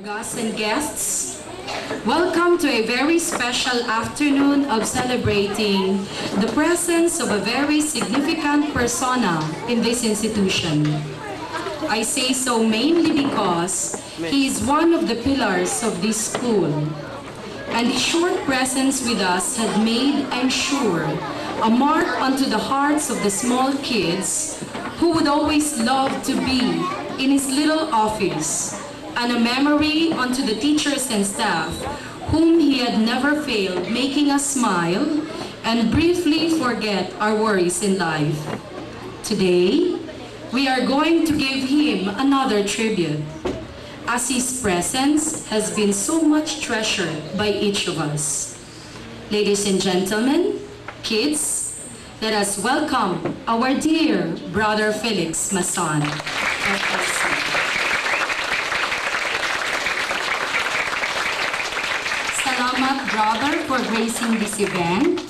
Guests and guests, welcome to a very special afternoon of celebrating the presence of a very significant persona in this institution. I say so mainly because he is one of the pillars of this school, and his short presence with us had made, I'm sure, a mark onto the hearts of the small kids who would always love to be in his little office, and a memory onto the teachers and staff whom he had never failed making us smile and briefly forget our worries in life. Today, we are going to give him another tribute, as his presence has been so much treasured by each of us. Ladies and gentlemen, kids, let us welcome our dear brother Felix Mason. Salamat, brother, for gracing this event.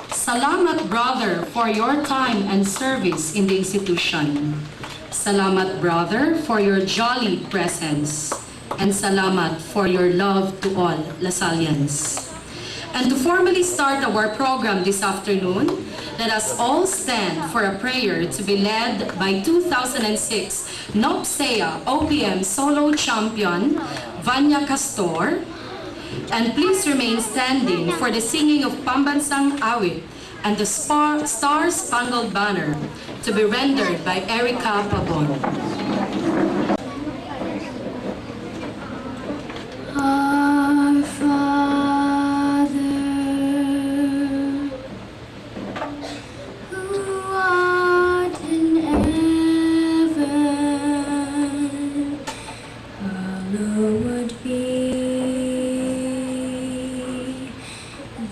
Salamat, brother, for your time and service in the institution. Salamat, brother, for your jolly presence. And salamat for your love to all Lasallians. And to formally start our program this afternoon, let us all stand for a prayer to be led by 2006 NOPSEA OPM solo champion, Vanya Castor. And please remain standing for the singing of Pambansang Awit and the Star-Spangled Banner to be rendered by Erica Pabon. Our Father, who art in heaven, hallowed be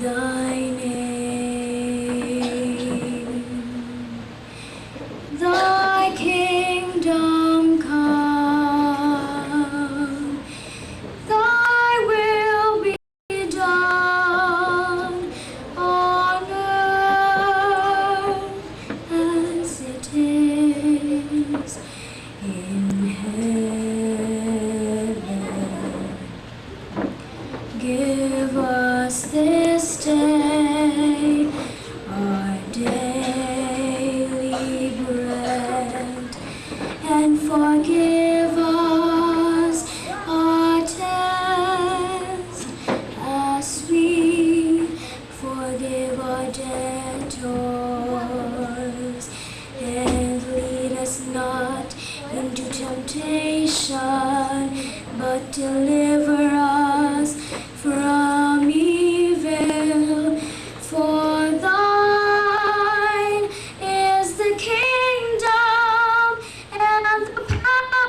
thy name. Thy kingdom come, thy will be done on earth as it is in heaven. Give us this day our daily bread, and forgive us our debts as we forgive our debtors. And lead us not into temptation, but deliver us from evil. For thine is the kingdom and the power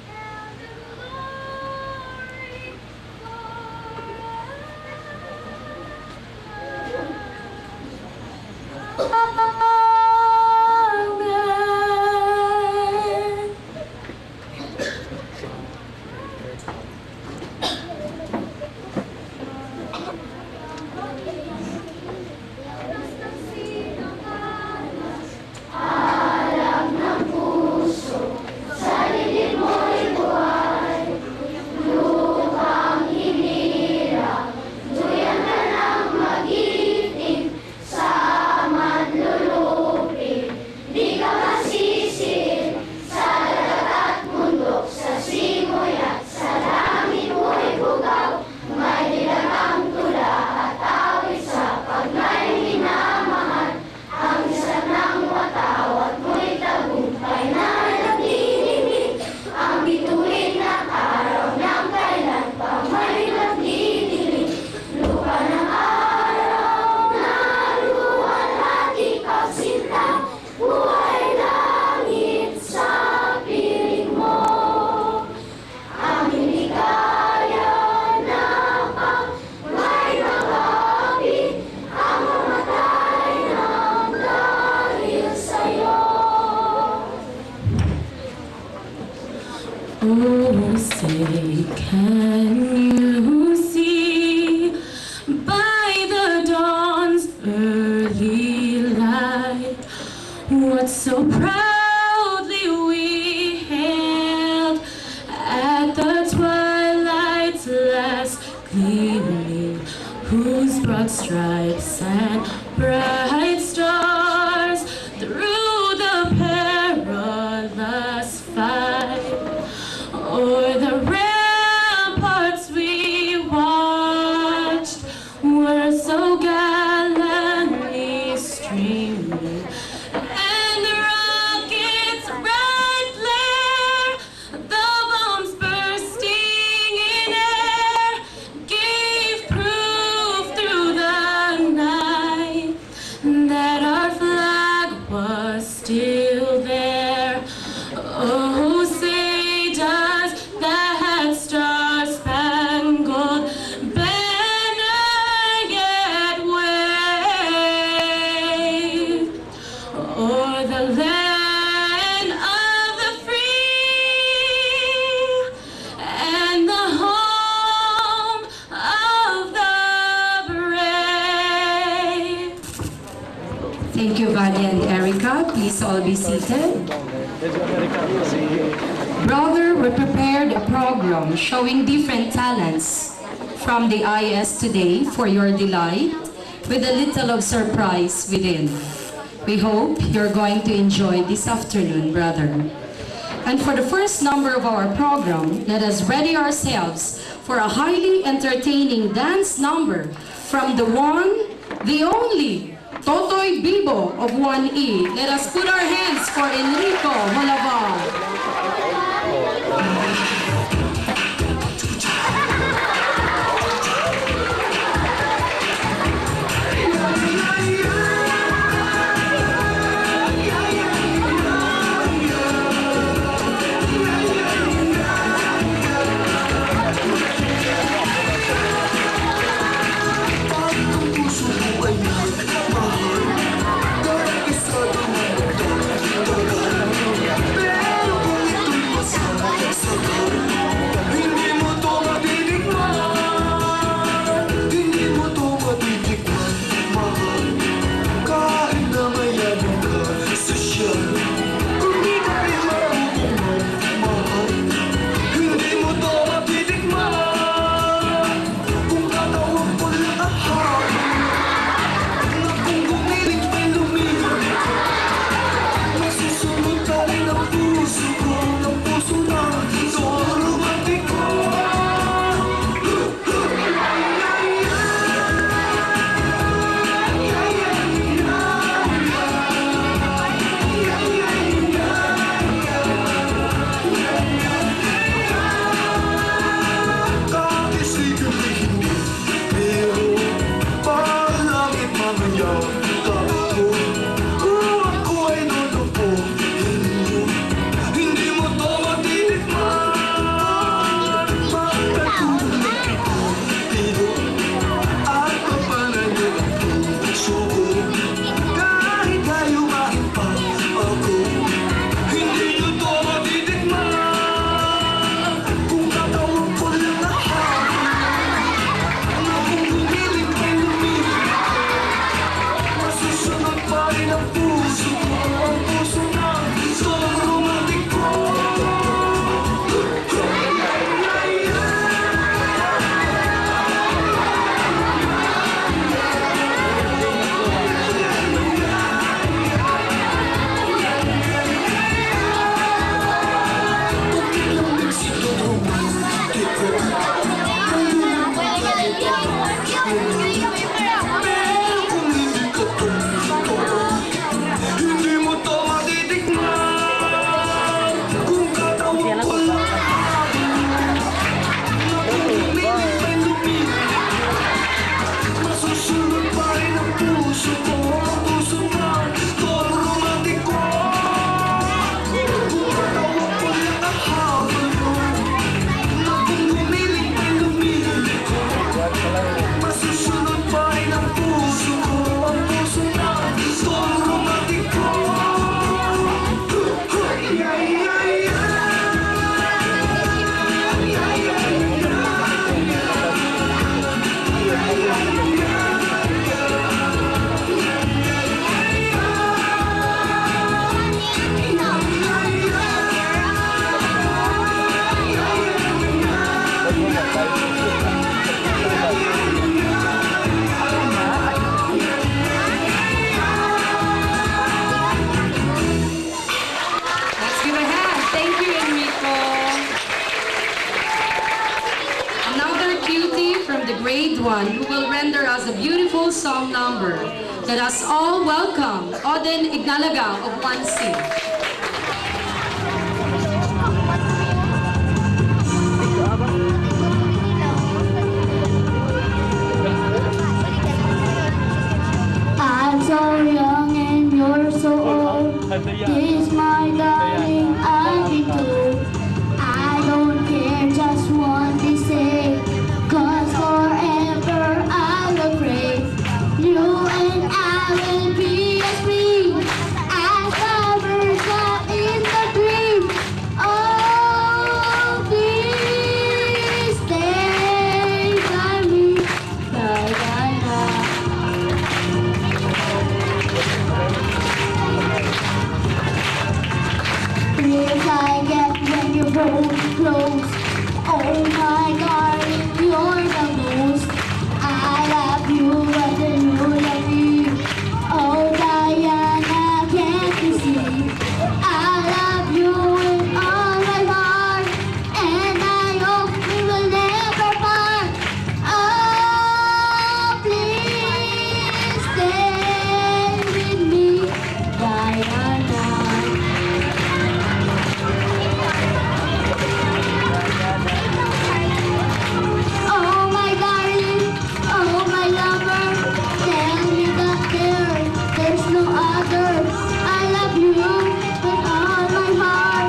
and the glory forever. Amen. Oh, say, can you see by the dawn's early light what so proudly we hailed at the gleaming, whose broad stripes and bright stars through the perilous fight, o'er the ramparts we watched, were so gallantly streaming, and the rockets' red glare, the bombs bursting in air, gave proof through the night that our flag was still there. Oh, say does that star-spangled banner yet wave o'er the land of the free and the home of the brave? Thank you, Valia and Erica. Please all be seated. Brother, we prepared a program showing different talents from the IS today for your delight, with a little of surprise within. We hope you're going to enjoy this afternoon, brother. And for the first number of our program, let us ready ourselves for a highly entertaining dance number from the one, the only, Totoy Bibo of 1E. Let us put our hands for Enrico Holaval. grade 1 who will render us a beautiful song number. Let us all welcome Oden Ignalaga of 1C. I'm so young and you're so old. This my darling, I've been told. I don't care, just want to say, 'cause forever I will pray. You and I will be as free as lovers are in the dream. Oh, please stay by me. La, la, la. Feels I get when you hold me close. Oh my darling, you're the most. I love you whether you love me. Oh Diana, can't you see? I love you with all my heart, and I hope we will never part. Oh, please stay with me, Diana. Oh my darling, oh my lover, tell me that there's no other. I love you with all my heart.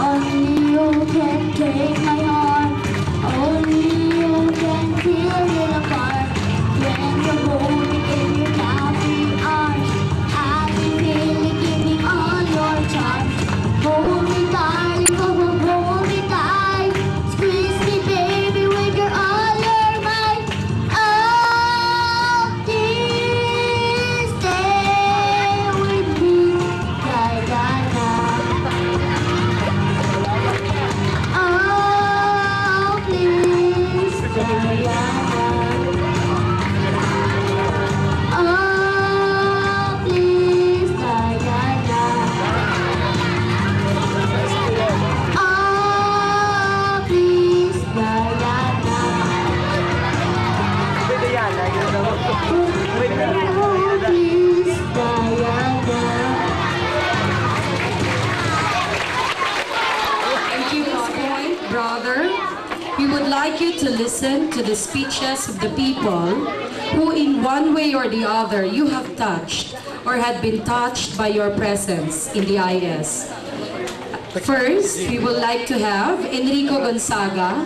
Only you can take my heart. Only you can tear it apart. When you hold me in your loving arms, I can feel it giving all your charms. Hold me darling, hold me tight. Squeeze me baby with your all your might. Oh, please stay with me, Diana. Oh, please, Diana. Oh, please, Diana. Oh, please, Diana. Oh, please, Diana. Thank you, Oden, brother. We would like you to listen to the speeches of the people who in one way or the other you have touched or had been touched by your presence in the IS. First, we would like to have Enrico Gonzaga.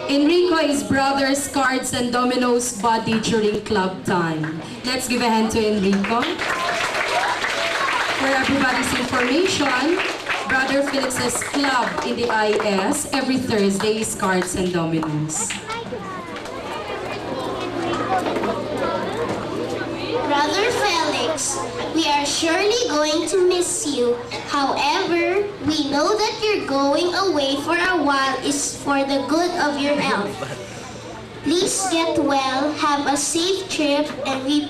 Enrico is Brothers Cards and Dominoes buddy during club time. Let's give a hand to Enrico. For everybody's information, Brother Felix's club in the IS every Thursday is Cards and Dominoes. Brother Felix, we are surely going to miss you. However, we know that you're going away for a while is for the good of your health. Please get well, have a safe trip, and we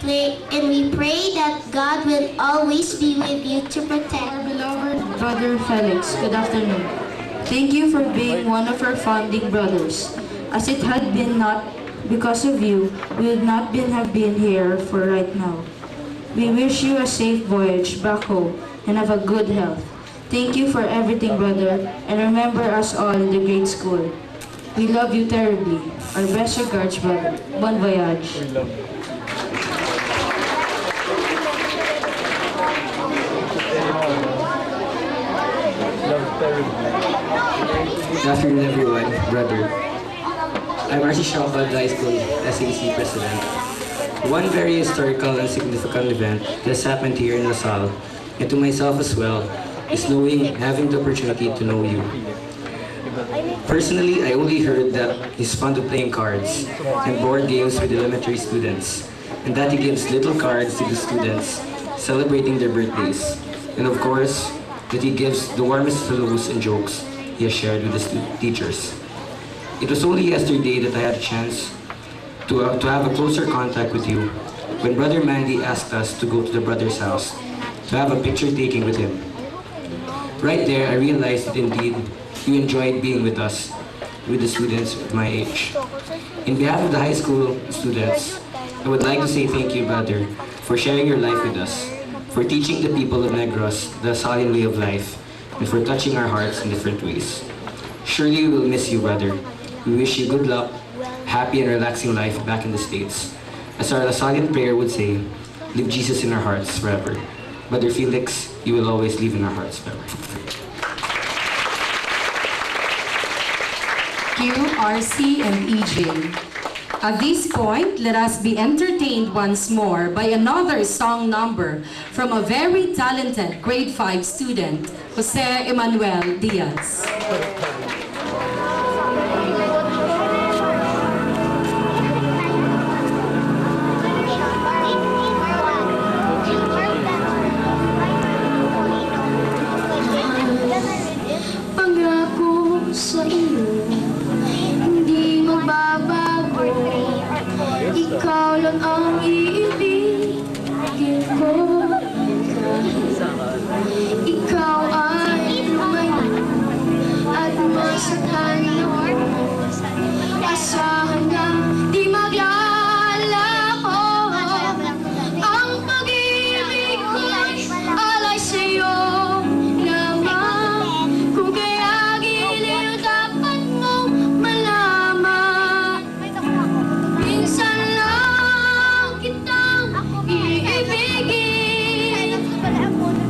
pray that God will always be with you to protect. Our beloved Brother Felix, good afternoon. Thank you for being one of our founding brothers. As it had been not because of you, we would not have been here for right now. We wish you a safe voyage back home and have a good health. Thank you for everything, brother, and remember us all in the great school. We love you terribly. Our best regards, brother. Bon voyage. Good afternoon, everyone, brother. I'm RC Shawfad High School SAC President. One very historical and significant event that's happened here in Salle, and to myself as well, is having the opportunity to know you. Personally, I only heard that he's fond of playing cards and board games with elementary students, and that he gives little cards to the students celebrating their birthdays, and of course, that he gives the warmest hellos and jokes he has shared with his teachers. It was only yesterday that I had a chance to have a closer contact with you when Brother Mandy asked us to go to the brother's house to have a picture taking with him. Right there, I realized that indeed you enjoyed being with us, with the students of my age. In behalf of the high school students, I would like to say thank you, brother, for sharing your life with us, for teaching the people of Negros the Salle way of life, and for touching our hearts in different ways. Surely we will miss you, brother. We wish you good luck, happy and relaxing life back in the States. As our Lasallian prayer would say, live Jesus in our hearts forever. Brother Felix, you will always live in our hearts forever. Q, RC, and EJ. At this point, let us be entertained once more by another song number from a very talented grade 5 student, Jose Emmanuel Diaz. Pangako sa iyo, hindi magbabago. Ikaw lang ang iibigin ko. Ikaw ay lumayo at masaktan ako. Asahan na di maglalako. Ang pag-ibig ko'y alay sa'yo naman. Kung kaya giliw dapat mong malaman. Minsan lang kitang iibigin.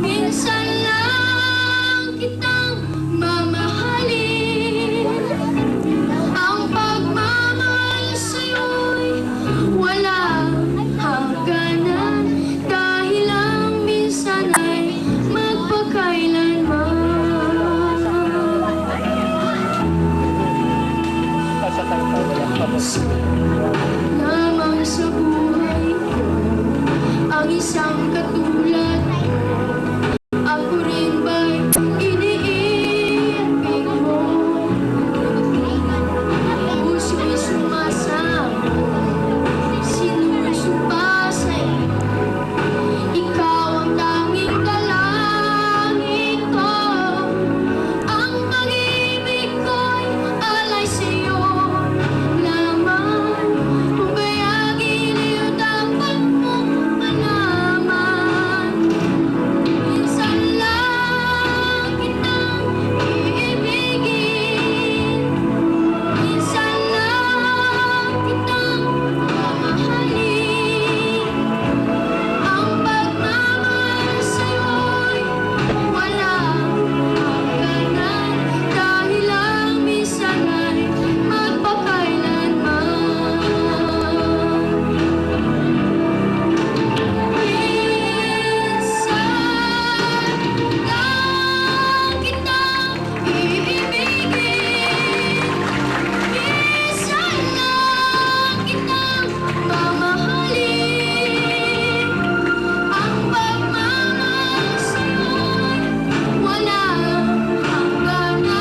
Minsan lang kitang mamahalin. Ang pagmamahal sa'yo'y walang hangganan. Dahil lang minsan ay magpakailanman. Lamang sa buhay ko ang isang katulad mo. Ako rin ba'y iniibig mo? Puso'y sumasama, sinusumpa sa'yo. Ikaw ang tanging dalangin ko. Ang pag-ibig ko'y alay sa'yo lamang. Kung kaya giliw dapat mong malaman. Minsan lang kitang iibigin. Minsan lang kitang mamahalin. Ang pagmamahal sa'yo'y walang hangganan. Dahil lang minsan ay magpakailanman. Minsan lang kitang iibigin. Minsan lang kitang mamahalin. Ang pagmamahal sa'yo'y walang hangganan.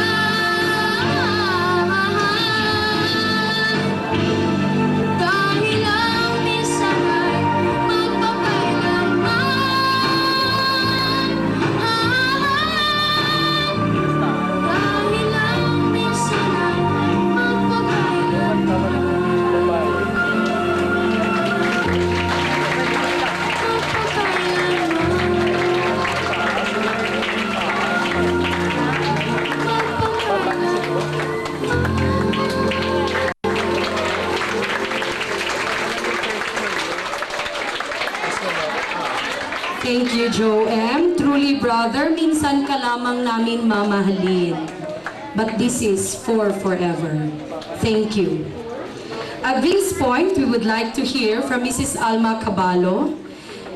Dahil lang minsan ay magpakailanman. Dahil lang minsan ay magpakailanman. Thank you, Joe M. Truly, brother, minsan ka lamang namin mamahalin. But this is for forever. Thank you. At this point, we would like to hear from Mrs. Alma Caballo.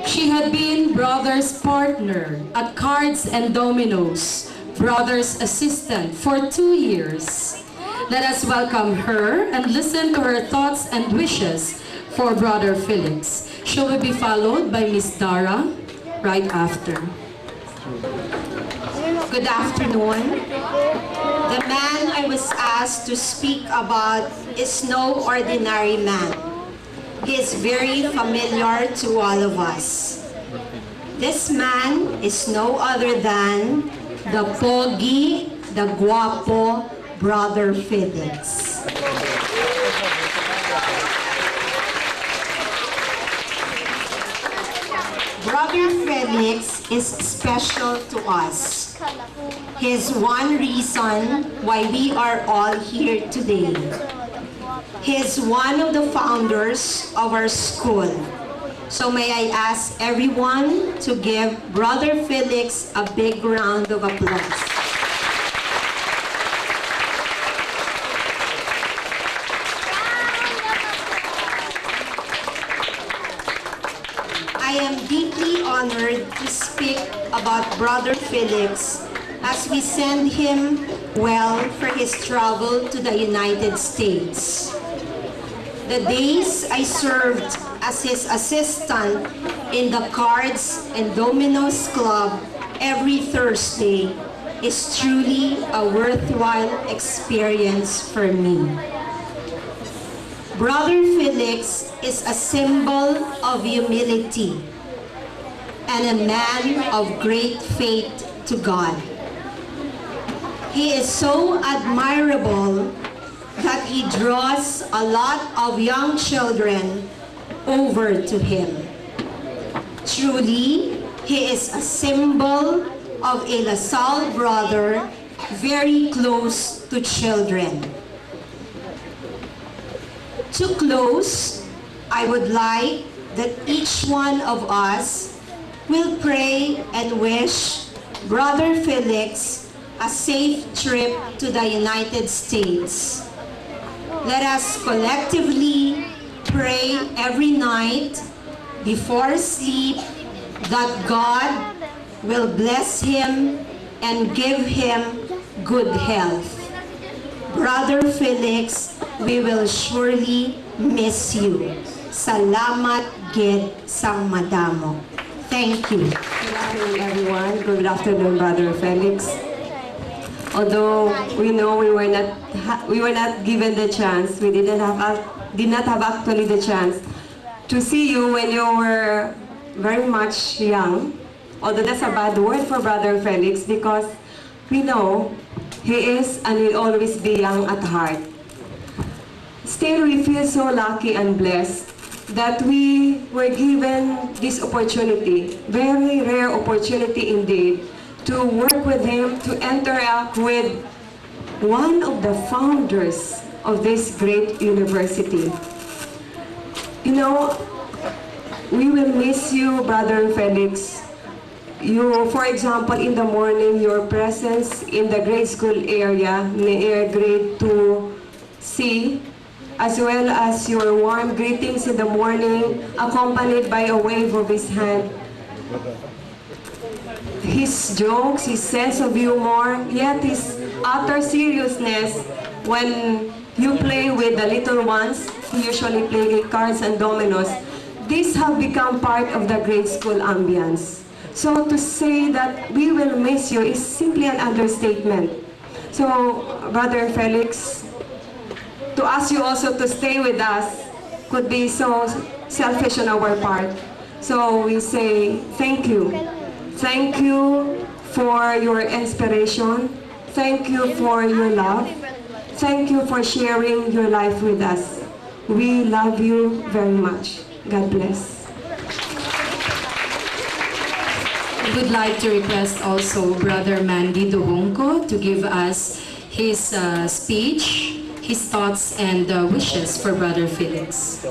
She had been brother's partner at Cards and Dominoes, brother's assistant for 2 years. Let us welcome her and listen to her thoughts and wishes for brother Felix. She will be followed by Miss Dara right after. Good afternoon. The man I was asked to speak about is no ordinary man. He is very familiar to all of us. This man is no other than the pogi, the guapo, Brother Felix. Brother Felix is special to us. He's one reason why we are all here today. He's one of the founders of our school. So may I ask everyone to give Brother Felix a big round of applause. I am deeply honored to speak about Brother Felix as we send him well for his travel to the United States. The days I served as his assistant in the Cards and Dominoes Club every Thursday is truly a worthwhile experience for me. Brother Felix is a symbol of humility and a man of great faith to God. He is so admirable that he draws a lot of young children over to him. Truly, he is a symbol of a LaSalle brother very close to children. To close, I would like that each one of us will pray and wish Brother Felix a safe trip to the United States. Let us collectively pray every night before sleep that God will bless him and give him good health. Brother Felix, we will surely miss you. Salamat gid sang madamo. Thank you. Good afternoon, everyone. Good afternoon, Brother Felix. Although we know we were not given the chance, we did not have actually the chance to see you when you were very much young. Although that's a bad word for Brother Felix because we know he is and will always be young at heart. Still, we feel so lucky and blessed that we were given this opportunity, very rare opportunity indeed, to work with him, to interact with one of the founders of this great university. You know, we will miss you, Brother Felix. You, for example, in the morning, your presence in the grade school area, near grade 2C, as well as your warm greetings in the morning, accompanied by a wave of his hand. His jokes, his sense of humor, yet his utter seriousness when you play with the little ones, he usually play cards and dominoes. These have become part of the grade school ambience. So to say that we will miss you is simply an understatement. So, Brother Felix, to ask you also to stay with us could be so selfish on our part. So we say thank you. Thank you for your inspiration. Thank you for your love. Thank you for sharing your life with us. We love you very much. God bless. I would like to request also Brother Mandy Dubongko to give us his speech, his thoughts and wishes for Brother Felix.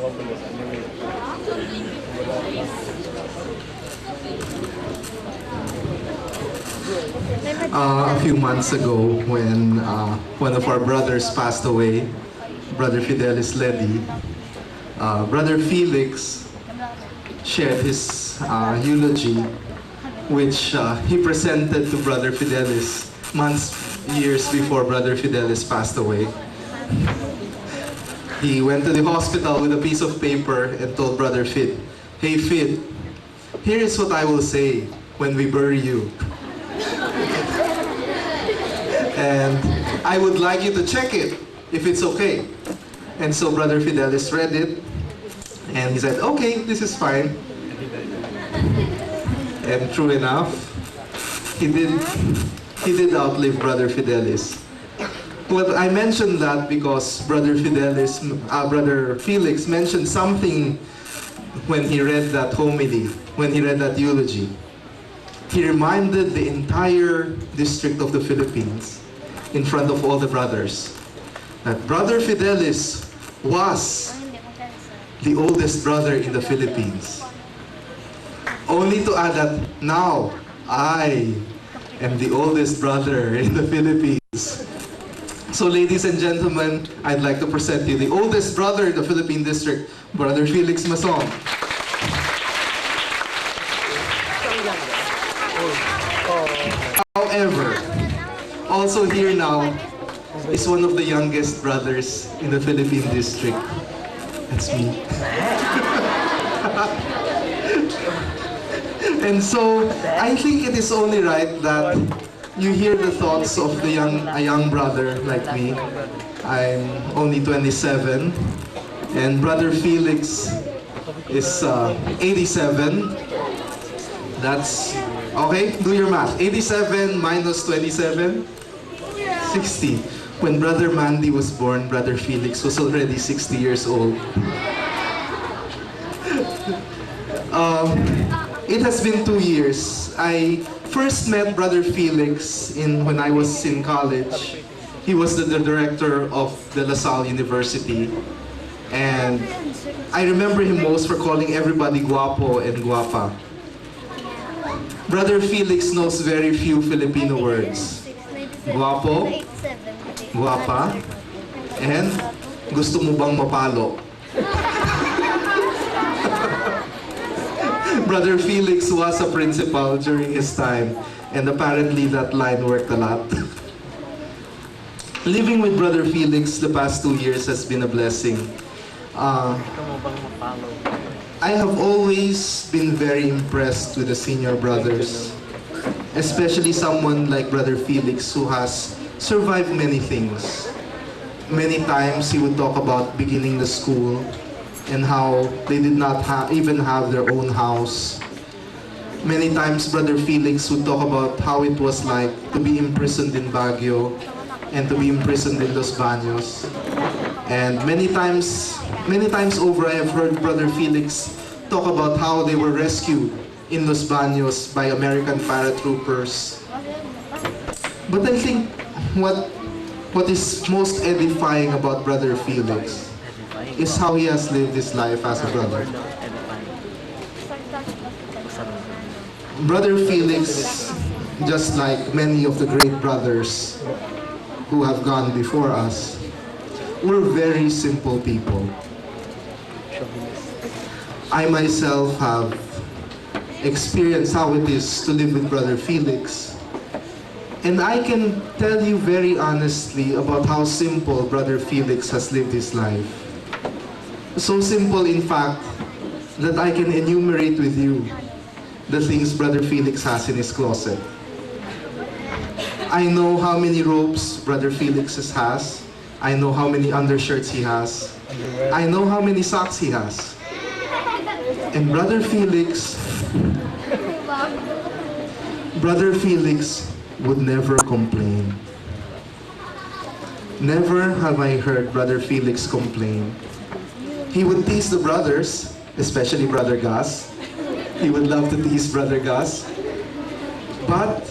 A few months ago, when one of our brothers passed away, Brother Fidelis Ledy, Brother Felix shared his eulogy, which he presented to Brother Fidelis years before Brother Fidelis passed away. He went to the hospital with a piece of paper and told Brother Fid, "Hey Fid, here is what I will say when we bury you. And I would like you to check it, if it's okay." And so Brother Fidelis read it, and he said, "Okay, this is fine." And true enough, he did outlive Brother Fidelis. Well, I mentioned that because Brother Felix mentioned something when he read that homily, when he read that eulogy. He reminded the entire district of the Philippines in front of all the brothers that Brother Fidelis was the oldest brother in the Philippines. Only to add that now I am the oldest brother in the Philippines. So ladies and gentlemen, I'd like to present you the oldest brother in the Philippine district, Brother Felix Mason. However, also here now is one of the youngest brothers in the Philippine district. That's me. And so, I think it is only right that you hear the thoughts of a young brother like me. I'm only 27, and Brother Felix is 87. That's, okay, do your math. 87 minus 27, 60. When Brother Mandy was born, Brother Felix was already 60 years old. It has been 2 years. I first met Brother Felix when I was in college. He was the director of the Salle University. And I remember him most for calling everybody guapo and guapa. Brother Felix knows very few Filipino words. Guapo, guapa, and gusto mo bang mapalo? Brother Felix was a principal during his time, and apparently that line worked a lot. Living with Brother Felix the past 2 years has been a blessing. I have always been very impressed with the senior brothers, especially someone like Brother Felix who has survived many things. Many times he would talk about beginning the school and how they did not even have their own house. Many times Brother Felix would talk about how it was like to be imprisoned in Baguio and to be imprisoned in Los Baños. And many times over I have heard Brother Felix talk about how they were rescued in Los Baños by American paratroopers. But I think what is most edifying about Brother Felix is how he has lived his life as a brother. Brother Felix, just like many of the great brothers who have gone before us, were very simple people. I myself have experienced how it is to live with Brother Felix. And I can tell you very honestly about how simple Brother Felix has lived his life. So simple, in fact, that I can enumerate with you the things Brother Felix has in his closet. I know how many robes Brother Felix has. I know how many undershirts he has. I know how many socks he has. And Brother Felix would never complain. Never have I heard Brother Felix complain. He would tease the brothers, especially Brother Gus. He would love to tease Brother Gus. But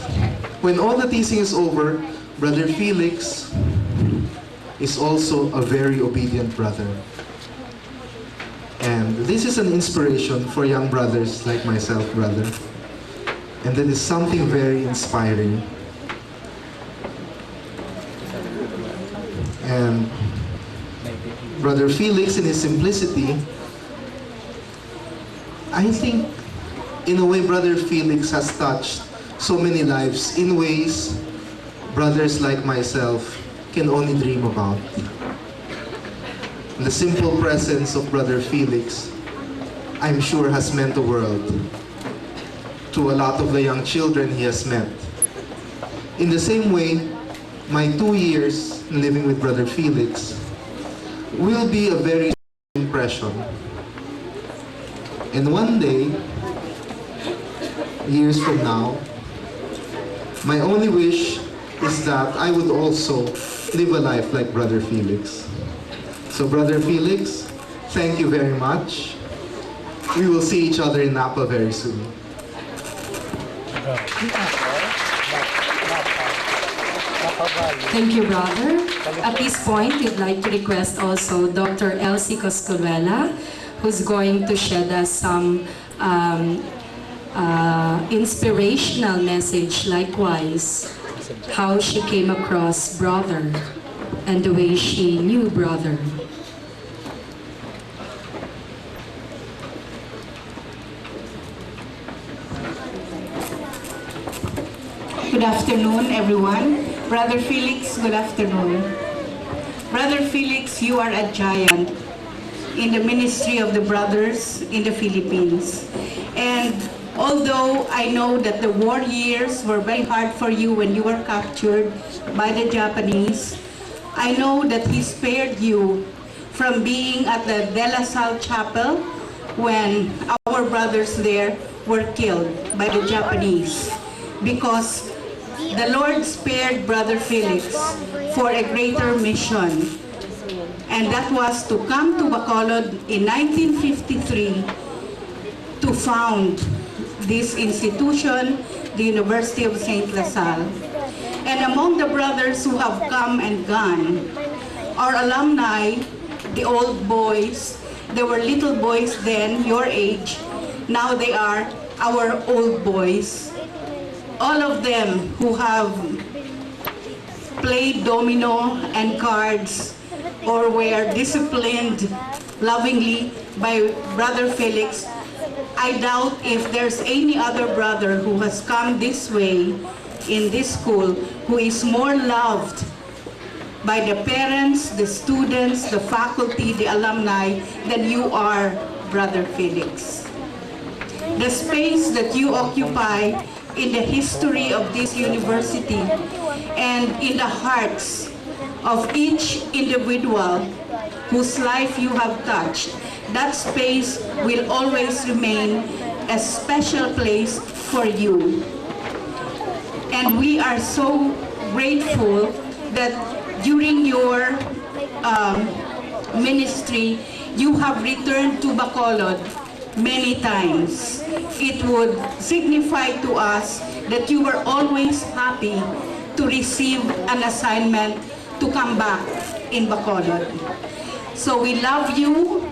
when all the teasing is over, Brother Felix is also a very obedient brother. And this is an inspiration for young brothers like myself, brother. And that is something very inspiring. And Brother Felix, in his simplicity, I think, in a way, Brother Felix has touched so many lives in ways brothers like myself can only dream about. The simple presence of Brother Felix, I'm sure, has meant the world to a lot of the young children he has met. In the same way, my 2 years living with Brother Felix will be a very impression. And one day, years from now, my only wish is that I would also live a life like Brother Felix. So Brother Felix, thank you very much. We will see each other in Napa very soon. Thank you, brother. At this point, we'd like to request also Dr. Elsie Coscuela, who's going to shed us some inspirational message, likewise, how she came across brother and the way she knew brother. Good afternoon, everyone. Brother Felix, good afternoon. Brother Felix, you are a giant in the ministry of the brothers in the Philippines. And although I know that the war years were very hard for you when you were captured by the Japanese, I know that he spared you from being at the De La Salle Chapel when our brothers there were killed by the Japanese, because the Lord spared Brother Felix for a greater mission, and that was to come to Bacolod in 1953 to found this institution, the University of St. La Salle. And among the brothers who have come and gone, our alumni, the old boys, they were little boys then, your age, now they are our old boys. All of them who have played domino and cards or were disciplined lovingly by Brother Felix, I doubt if there's any other brother who has come this way in this school who is more loved by the parents, the students, the faculty, the alumni than you are, Brother Felix. The space that you occupy in the history of this university and in the hearts of each individual whose life you have touched, that space will always remain a special place for you. And we are so grateful that during your ministry, you have returned to Bacolod many times. It would signify to us that you were always happy to receive an assignment to come back in Bacolod. So we love you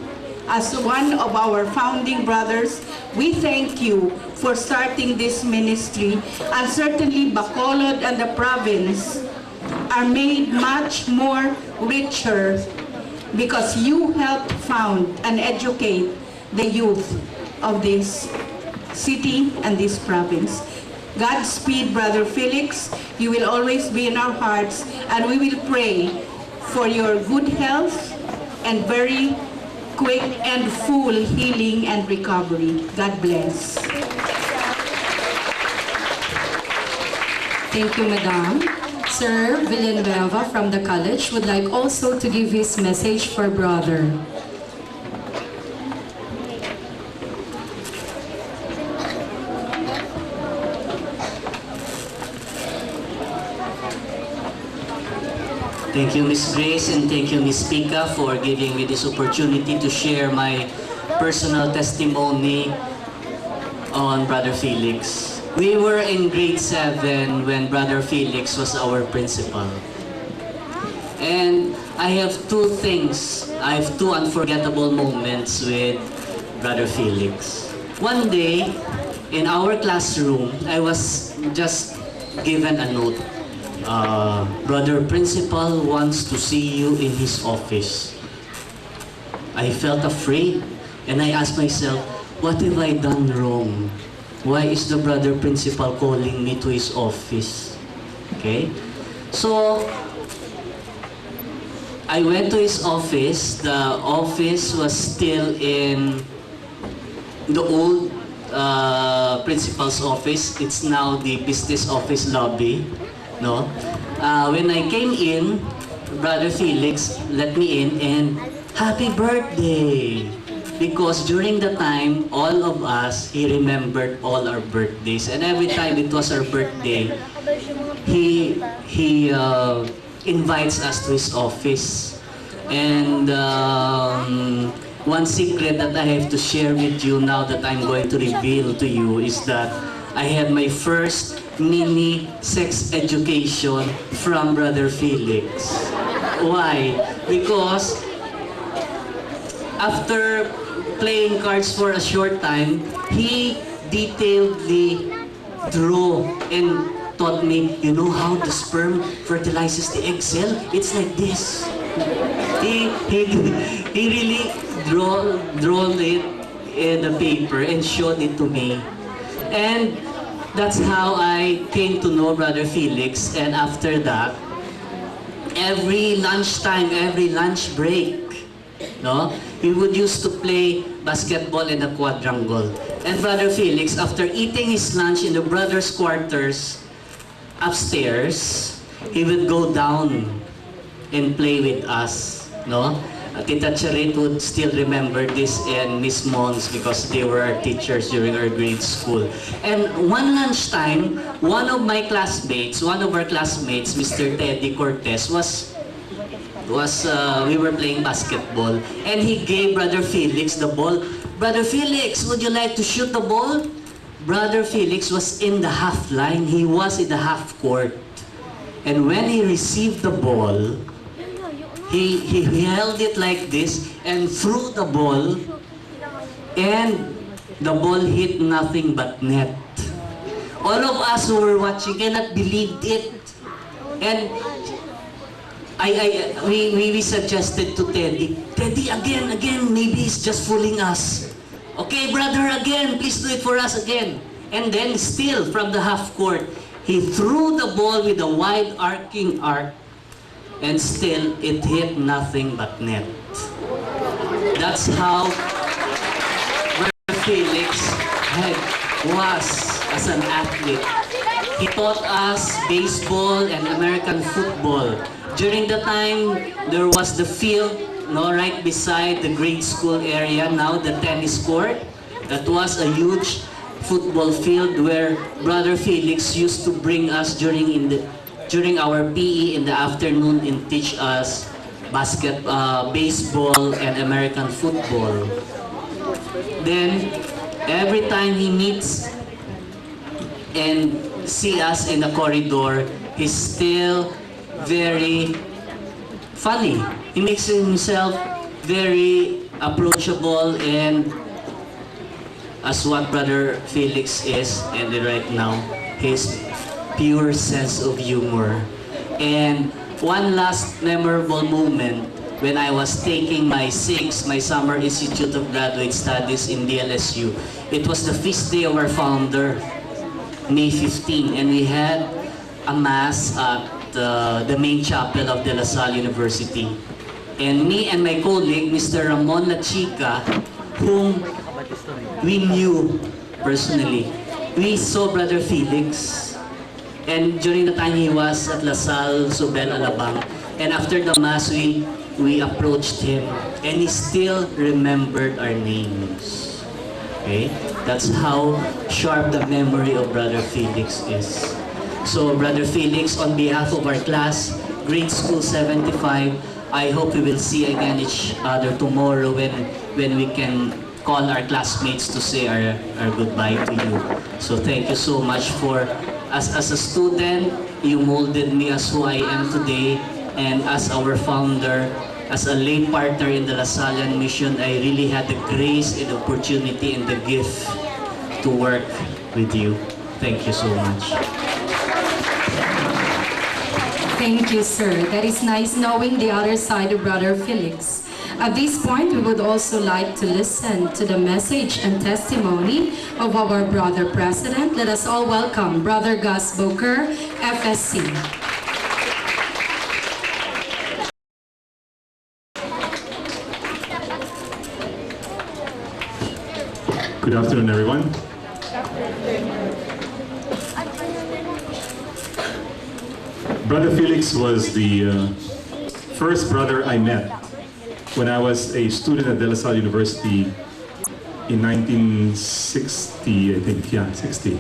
as one of our founding brothers. We thank you for starting this ministry, and certainly Bacolod and the province are made much more richer because you helped found and educate the youth of this city and this province. Godspeed, Brother Felix. You will always be in our hearts, and we will pray for your good health and very quick and full healing and recovery. God bless. Thank you, Madam. Sir Villanueva from the college would like also to give his message for brother. Thank you, Ms. Grace, and thank you, Ms. Pika, for giving me this opportunity to share my personal testimony on Brother Felix. We were in grade 7 when Brother Felix was our principal. And I have two things, I have two unforgettable moments with Brother Felix. One day, in our classroom, I was just given a note. Brother Principal wants to see you in his office. I felt afraid, and I asked myself, what have I done wrong? Why is the Brother Principal calling me to his office? Okay? So, I went to his office. The office was still in the old principal's office. It's now the business office lobby. No? When I came in, Brother Felix let me in and happy birthday! Because during the time, all of us, he remembered all our birthdays. And every time it was our birthday, he invites us to his office. And one secret that I have to share with you now that I'm going to reveal to you is that I had my first mini sex education from Brother Felix. Why? Because after playing cards for a short time, he detailedly drew and taught me, you know how the sperm fertilizes the egg cell? It's like this. He really drawn it in the paper and showed it to me. And that's how I came to know Brother Felix. And after that, every lunchtime, every lunch break, no, we would used to play basketball in the quadrangle. And Brother Felix, after eating his lunch in the brothers' quarters upstairs, he would go down and play with us, no? Tita Charit would still remember this, and Miss Mons, because they were our teachers during our grade school. And one lunchtime, one of our classmates, Mr. Teddy Cortez, we were playing basketball, and he gave Brother Felix the ball. Brother Felix, would you like to shoot the ball? Brother Felix was in the half line. He was in the half court. And when he received the ball, he held it like this and threw the ball, and the ball hit nothing but net. All of us who were watching cannot believe it. And we suggested to Teddy, again, maybe he's just fooling us. Okay, brother, again, please do it for us again. And then still, from the half court, he threw the ball with a wide arcing arc, and still, it hit nothing but net. That's how Brother Felix was as an athlete. He taught us baseball and American football. During the time, there was the field, no, right beside the grade school area, now the tennis court. That was a huge football field where Brother Felix used to bring us during our PE in the afternoon and teach us baseball and American football. Then, every time he meets and see us in the corridor, he's still very funny. He makes himself very approachable, and as what Brother Felix is, and right now, his pure sense of humor. And one last memorable moment, when I was taking my SIGS, my Summer Institute of Graduate Studies in the LSU. It was the feast day of our founder, May 15, and we had a mass at the main chapel of De La Salle University. And me and my colleague, Mr. Ramon La Chica, whom we knew personally, we saw Brother Felix. And during the time he was at La Salle, Sobel, Alabang. And after the mass, we approached him, and he still remembered our names. Okay? That's how sharp the memory of Brother Felix is. So, Brother Felix, on behalf of our class, Grade School 75, I hope we will see again each other tomorrow when we can call our classmates to say our goodbye to you. So thank you so much for, as a student, you molded me as who I am today, and as our founder, as a lay partner in the Lasallian Mission, I really had the grace and opportunity and the gift to work with you. Thank you so much. Thank you, sir. That is nice knowing the other side of Brother Felix. At this point, we would also like to listen to the message and testimony of our Brother President. Let us all welcome Brother Gus Booker, FSC. Good afternoon, everyone. Brother Felix was the first brother I met when I was a student at De La Salle University in 1960, I think, yeah, 60,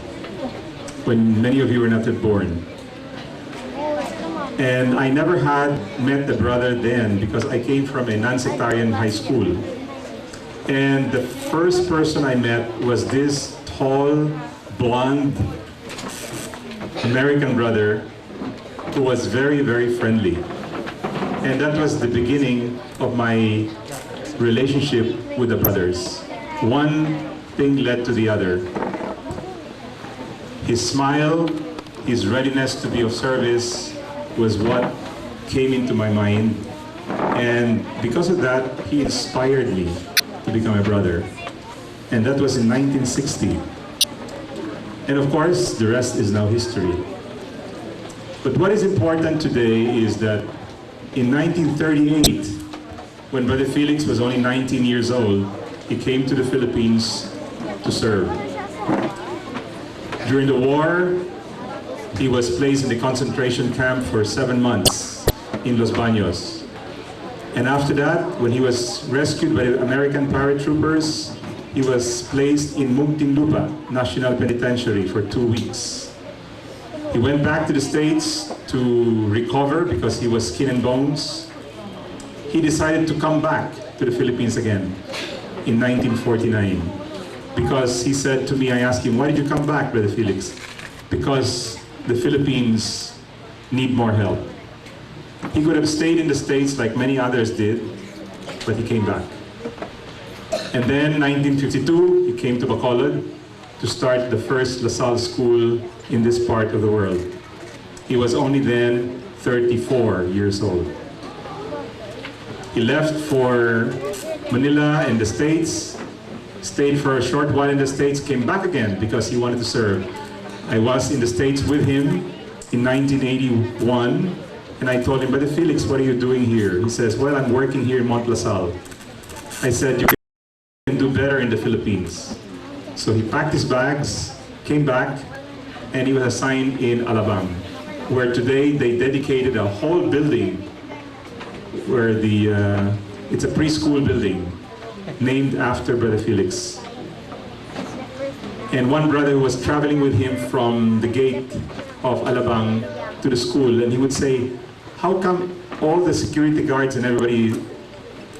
when many of you were not yet born. And I never had met the brother then because I came from a non-sectarian high school. And the first person I met was this tall, blonde American brother who was very, very friendly. And that was the beginning of my relationship with the brothers. One thing led to the other. His smile, his readiness to be of service was what came into my mind. And because of that, he inspired me to become a brother. And that was in 1960. And of course, the rest is now history. But what is important today is that in 1938, when Brother Felix was only 19 years old, he came to the Philippines to serve. During the war, he was placed in the concentration camp for 7 months in Los Baños. And after that, when he was rescued by the American paratroopers, he was placed in Muntinlupa National Penitentiary for 2 weeks. He went back to the States to recover because he was skin and bones. He decided to come back to the Philippines again in 1949 because he said to me, I asked him, why did you come back, Brother Felix? Because the Philippines need more help. He could have stayed in the States like many others did, but he came back. And then 1952, he came to Bacolod to start the first La Salle school in this part of the world. He was only then 34 years old. He left for Manila and the States, stayed for a short while in the States, came back again because he wanted to serve. I was in the States with him in 1981, and I told him, Brother Felix, what are you doing here? He says, well, I'm working here in Mont La Salle. I said, you can do better in the Philippines. So he packed his bags, came back, and he was assigned in Alabang, where today they dedicated a whole building where it's a preschool building named after Brother Felix. And one brother who was traveling with him from the gate of Alabang to the school, and he would say, how come all the security guards and everybody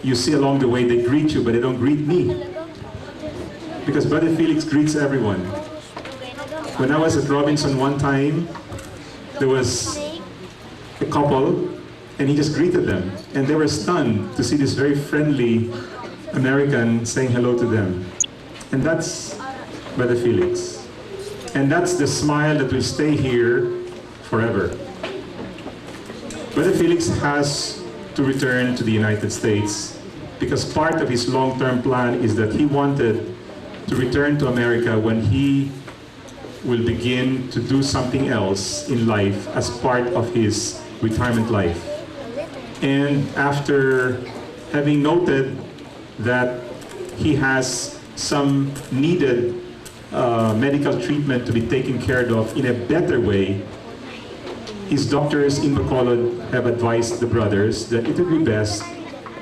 you see along the way, they greet you, but they don't greet me? Because Brother Felix greets everyone. When I was at Robinson one time, there was a couple, and he just greeted them. And they were stunned to see this very friendly American saying hello to them. And that's Brother Felix. And that's the smile that will stay here forever. Brother Felix has to return to the United States because part of his long-term plan is that he wanted to return to America when he will begin to do something else in life as part of his retirement life. And after having noted that he has some needed medical treatment to be taken care of in a better way, his doctors in Bacolod have advised the brothers that it would be best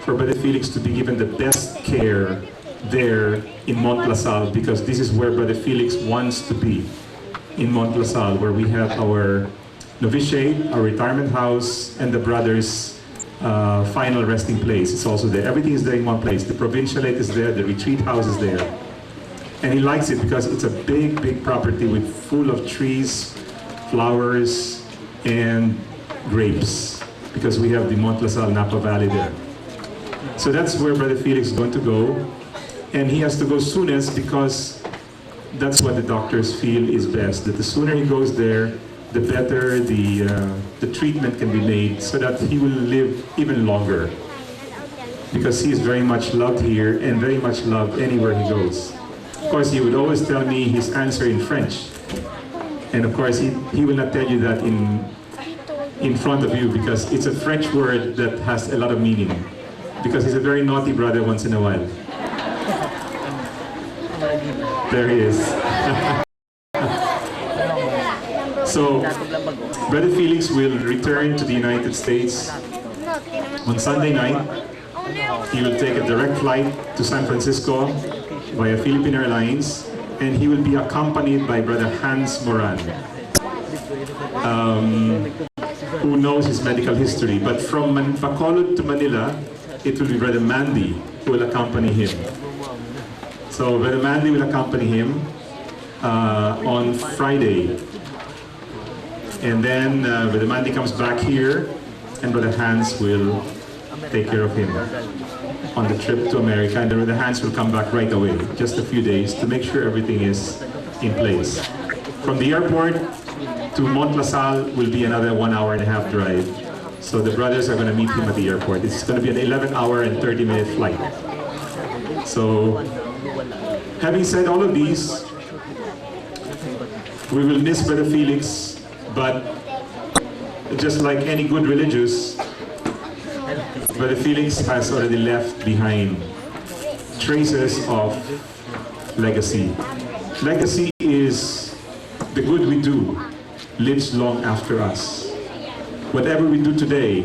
for Brother Felix to be given the best care there in Mont La Salle, because this is where Brother Felix wants to be, in Mont La Salle, where we have our novitiate, our retirement house, and the brothers' final resting place. It's also there. Everything is there in one place. The provincialate is there, the retreat house is there. And he likes it because it's a big, big property with full of trees, flowers, and grapes, because we have the Mont La Salle Napa Valley there. So that's where Brother Felix is going to go. And he has to go soonest because that's what the doctors feel is best. That the sooner he goes there, the better the treatment can be made so that he will live even longer. Because he is very much loved here and very much loved anywhere he goes. Of course, he would always tell me his answer in French. And of course, he will not tell you that in front of you because it's a French word that has a lot of meaning. Because he's a very naughty brother once in a while. There he is. So, Brother Felix will return to the United States on Sunday night. He will take a direct flight to San Francisco via Philippine Airlines, and he will be accompanied by Brother Hans Moran. who knows his medical history. But from Bacolod to Manila, it will be Brother Mandy who will accompany him. So Brother Mandy will accompany him on Friday. And then Brother Mandy comes back here, and Brother Hans will take care of him on the trip to America. And then Brother Hans will come back right away, just a few days, to make sure everything is in place. From the airport to Mont La Salle will be another 1.5-hour drive. So the brothers are going to meet him at the airport. It's going to be an 11-hour and 30-minute flight. So, having said all of these, we will miss Brother Felix, but just like any good religious, Brother Felix has already left behind traces of legacy. Legacy is the good we do lives long after us. Whatever we do today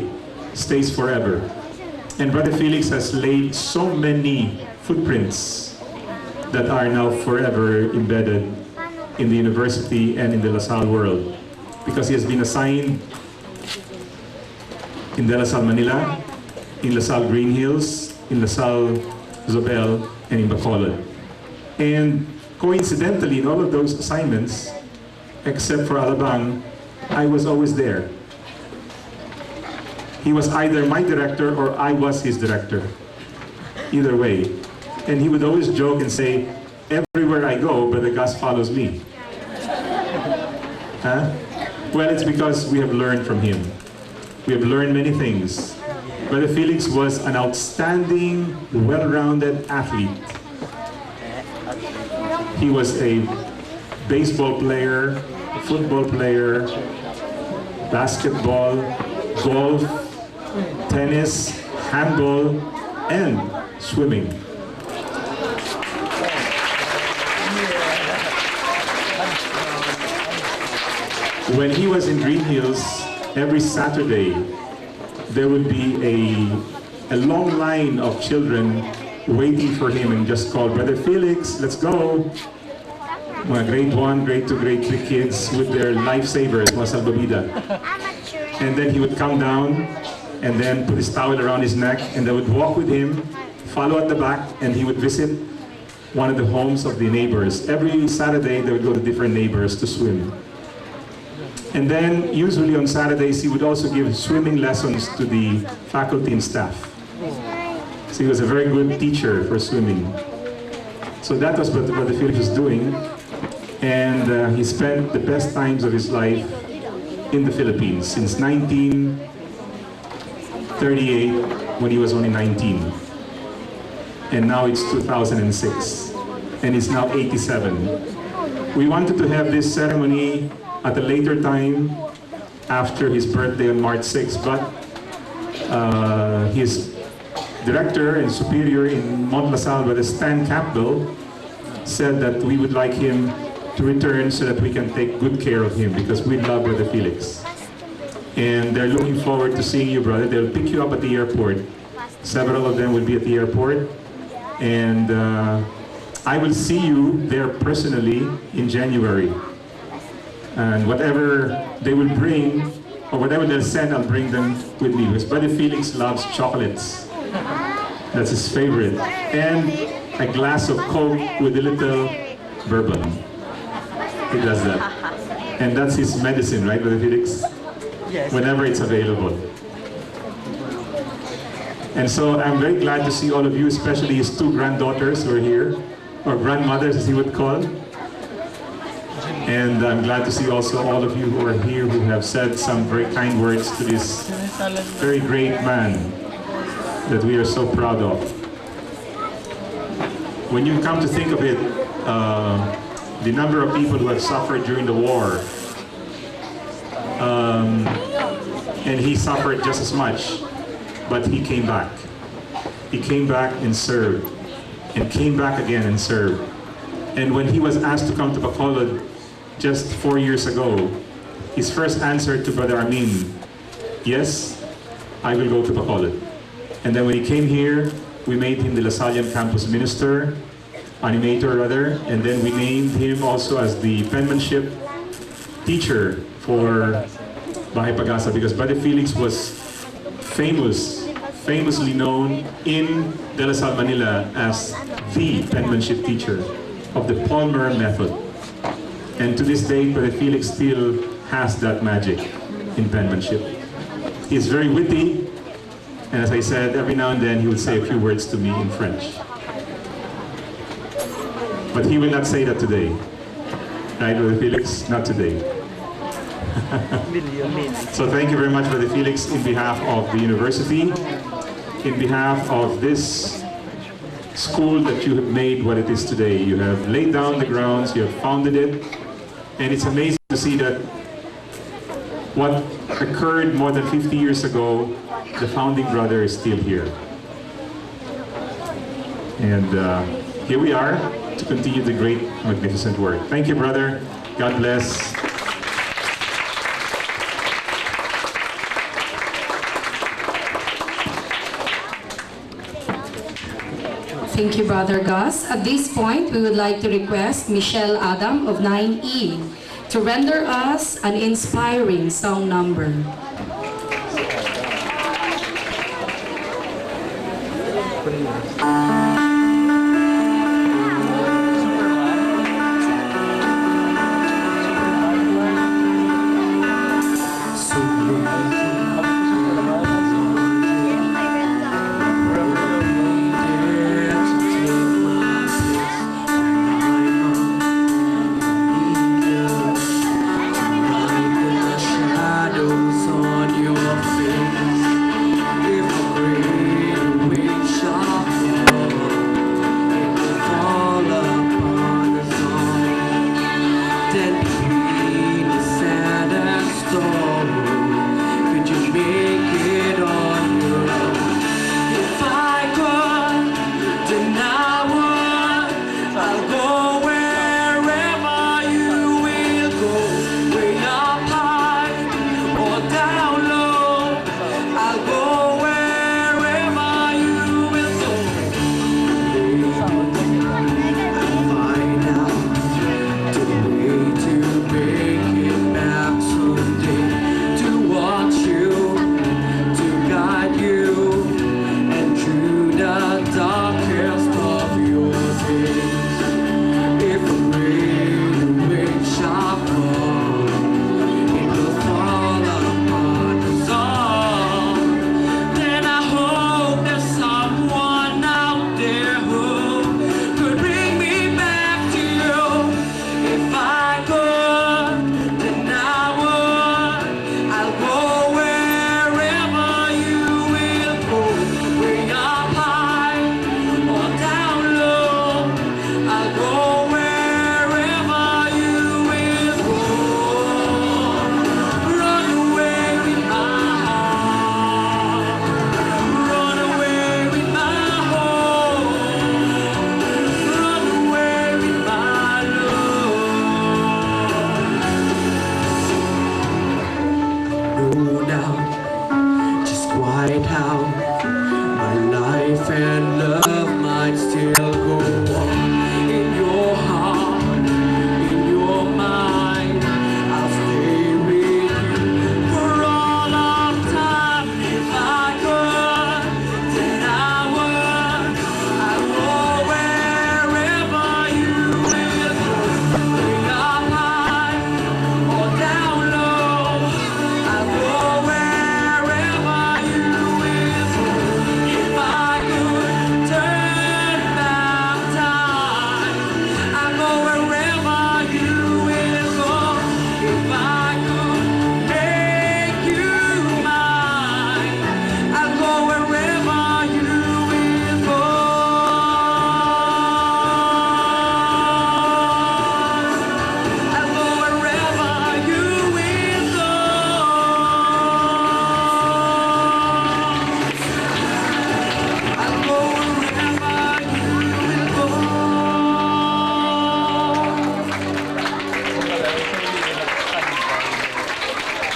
stays forever. And Brother Felix has laid so many footprints that are now forever embedded in the university and in the La Salle world, because he has been assigned in De La Salle, Manila, in La Salle Green Hills, in La Salle Zobel, and in Bacolod. And coincidentally, in all of those assignments, except for Alabang, I was always there. He was either my director or I was his director. Either way. And he would always joke and say, everywhere I go, Brother Gus follows me. Huh? Well, it's because we have learned from him. We have learned many things. Brother Felix was an outstanding, well-rounded athlete. He was a baseball player, football player, basketball, golf, tennis, handball, and swimming. When he was in Green Hills, every Saturday, there would be a long line of children waiting for him and just call, Brother Felix, let's go. Mga grade 1, grade 2, grade 3 kids with their lifesavers, mga salbabida. And then he would come down and then put his towel around his neck, and they would walk with him, follow at the back, and he would visit one of the homes of the neighbors. Every Saturday, they would go to different neighbors to swim. And then, usually on Saturdays, he would also give swimming lessons to the faculty and staff. So he was a very good teacher for swimming. So that was what Brother Felix was doing. And he spent the best times of his life in the Philippines since 1938, when he was only 19. And now it's 2006, and he's now 87. We wanted to have this ceremony at a later time, after his birthday on March 6, but his director and superior in Mont La Salle, Brother Stan Campbell, said that we would like him to return so that we can take good care of him, because we love Brother Felix. And they're looking forward to seeing you, brother. They'll pick you up at the airport. Several of them will be at the airport. And I will see you there personally in January. And whatever they will bring, or whatever they'll send, I'll bring them with me. Because Brother Felix loves chocolates. That's his favorite. And a glass of Coke with a little bourbon. He does that. And that's his medicine, right, Brother Felix? Yes. Whenever it's available. And so I'm very glad to see all of you, especially his 2 granddaughters who are here, or grandmothers as he would call. And I'm glad to see also all of you who are here who have said some very kind words to this very great man that we are so proud of. When you come to think of it, the number of people who have suffered during the war, and he suffered just as much, but he came back. He came back and served, and came back again and served. And when he was asked to come to Bacolod just 4 years ago, his first answer to Brother Amin, yes, I will go to Bacolod. And then when he came here, we made him the Lasallian campus minister, animator rather, and then we named him also as the penmanship teacher for Bahay Pag-asa, because Brother Felix was famously known in De La Salle, Manila as the penmanship teacher of the Palmer method. And to this day, Brother Felix still has that magic in penmanship. He's very witty, and as I said, every now and then he would say a few words to me in French. But he will not say that today. Right, Brother Felix? Not today. So thank you very much, Brother Felix, in behalf of the university, in behalf of this school that you have made what it is today. You have laid down the grounds, you have founded it, and it's amazing to see that what occurred more than 50 years ago, the founding brother is still here. And here we are to continue the great, magnificent work. Thank you, brother. God bless. Thank you, Brother Gus. At this point, we would like to request Michelle Adam of 9E to render us an inspiring song number.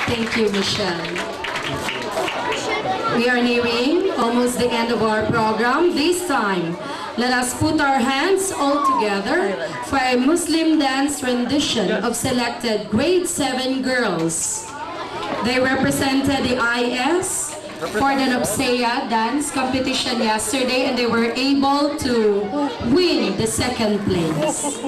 Thank you, Michelle. We are nearing almost the end of our program. This time, let us put our hands all together for a Muslim dance rendition of selected grade 7 girls. They represented the IS for the Nopsea dance competition yesterday, and they were able to win the second place.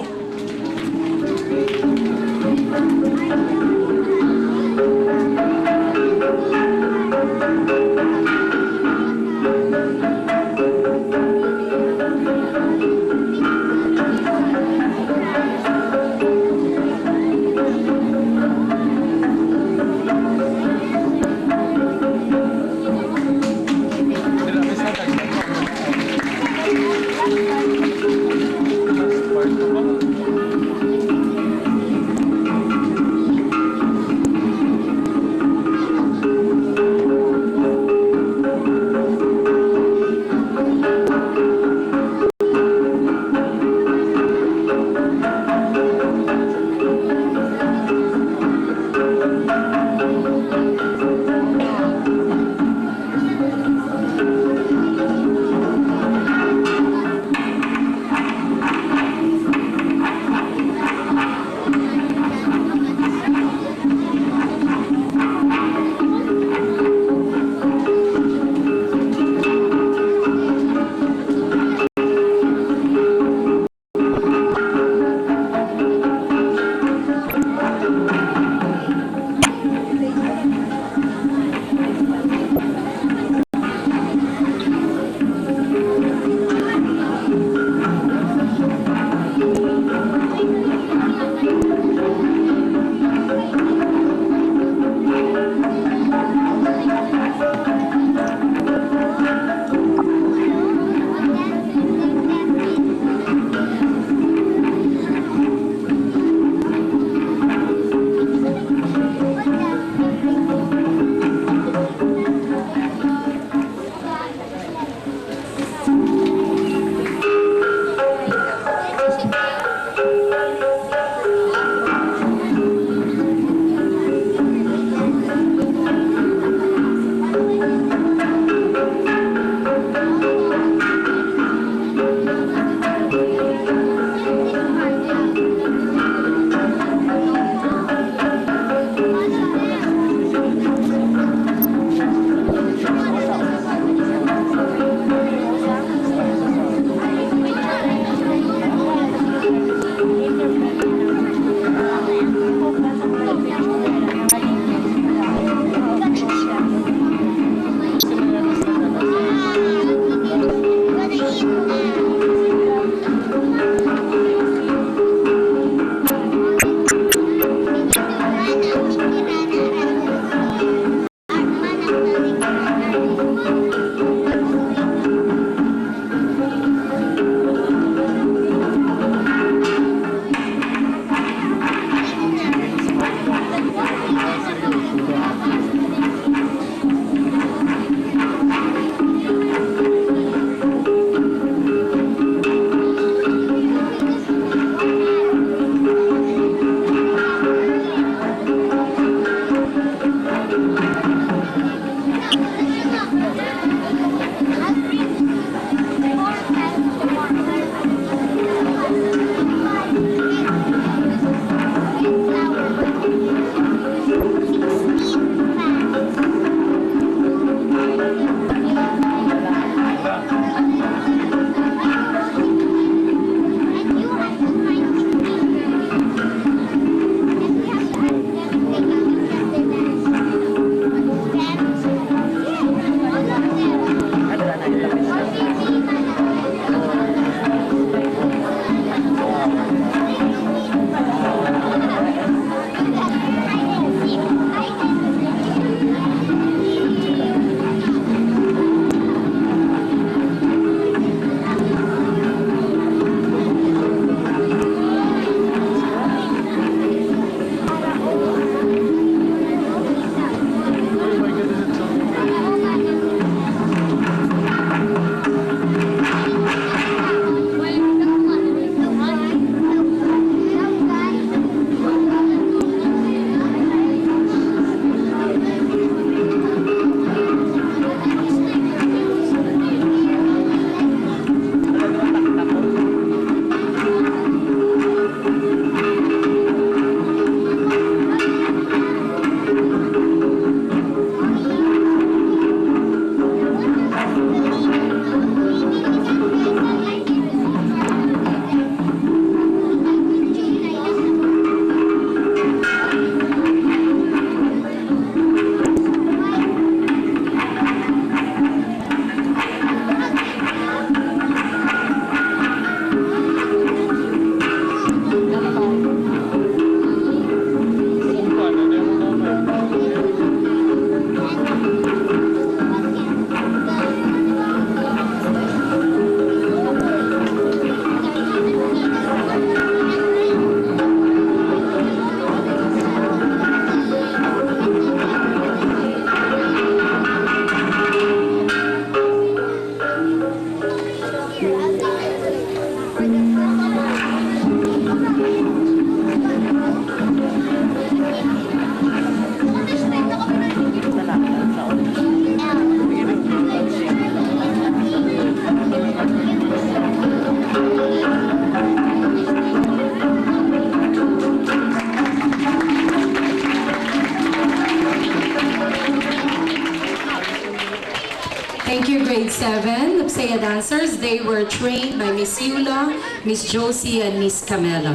Thank you, grade 7 Upsea dancers. They were trained by Miss Yula, Miss Josie, and Miss Camela.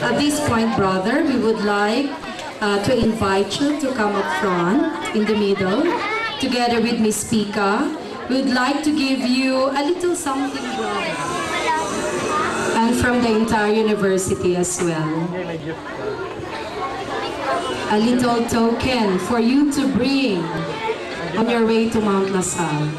At this point, brother, we would like to invite you to come up front in the middle, together with Miss Pika. We would like to give you a little something, brother, and from the entire university as well. A little token for you to bring on your way to Mount La Salle.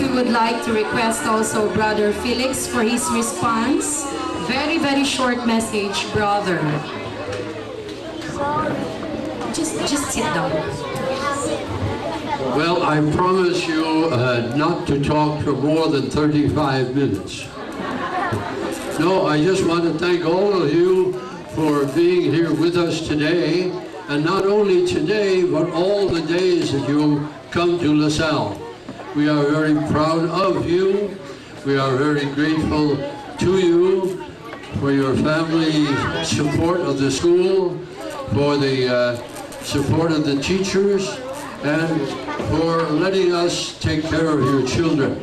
We would like to request also Brother Felix for his response. Very, very short message, brother. Just sit down. Well, I promise you not to talk for more than 35 minutes. No, I just want to thank all of you for being here with us today, and not only today, but all the days that you come to La Salle. We are very proud of you. We are very grateful to you for your family support of the school, for the support of the teachers, and for letting us take care of your children.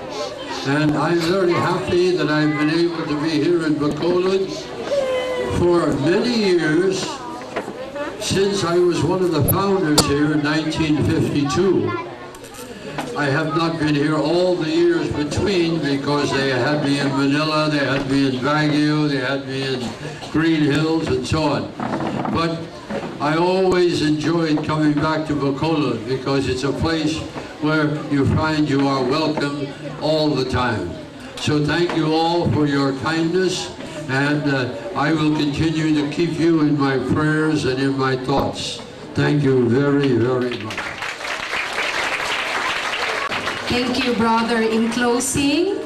And I'm very happy that I've been able to be here in Bacolod for many years, since I was one of the founders here in 1952. I have not been here all the years between, because they had me in Manila, they had me in Baguio, they had me in Green Hills, and so on. But I always enjoyed coming back to Bacolod, because it's a place where you find you are welcome all the time. So thank you all for your kindness, and I will continue to keep you in my prayers and in my thoughts. Thank you very, very much. Thank you, brother. In closing,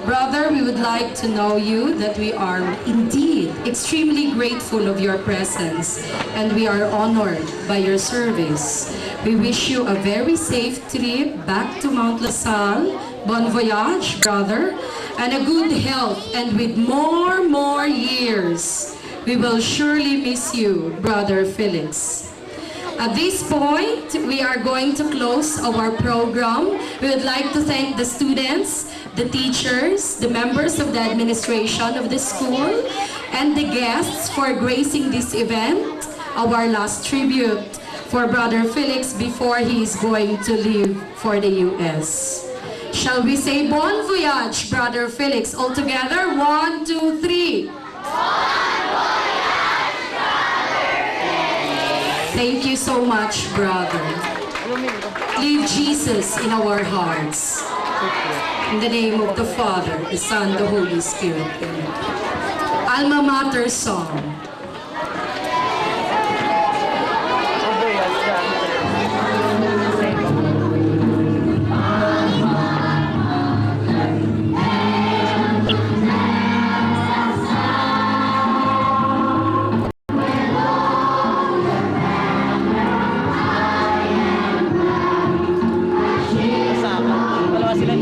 brother, we would like to know you that we are indeed extremely grateful of your presence, and we are honored by your service. We wish you a very safe trip back to Mount La Salle. Bon voyage, brother, and a good health, and with more years. We will surely miss you, Brother Felix. At this point, we are going to close our program. We would like to thank the students, the teachers, the members of the administration of the school, and the guests for gracing this event. Our last tribute for Brother Felix before he is going to leave for the U.S. Shall we say bon voyage, Brother Felix? All together, 1, 2, 3. Thank you so much, brother. Leave Jesus in our hearts. In the name of the Father, the Son, the Holy Spirit. Alma Mater song. Sila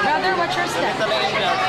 Brother, watch your step.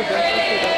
That's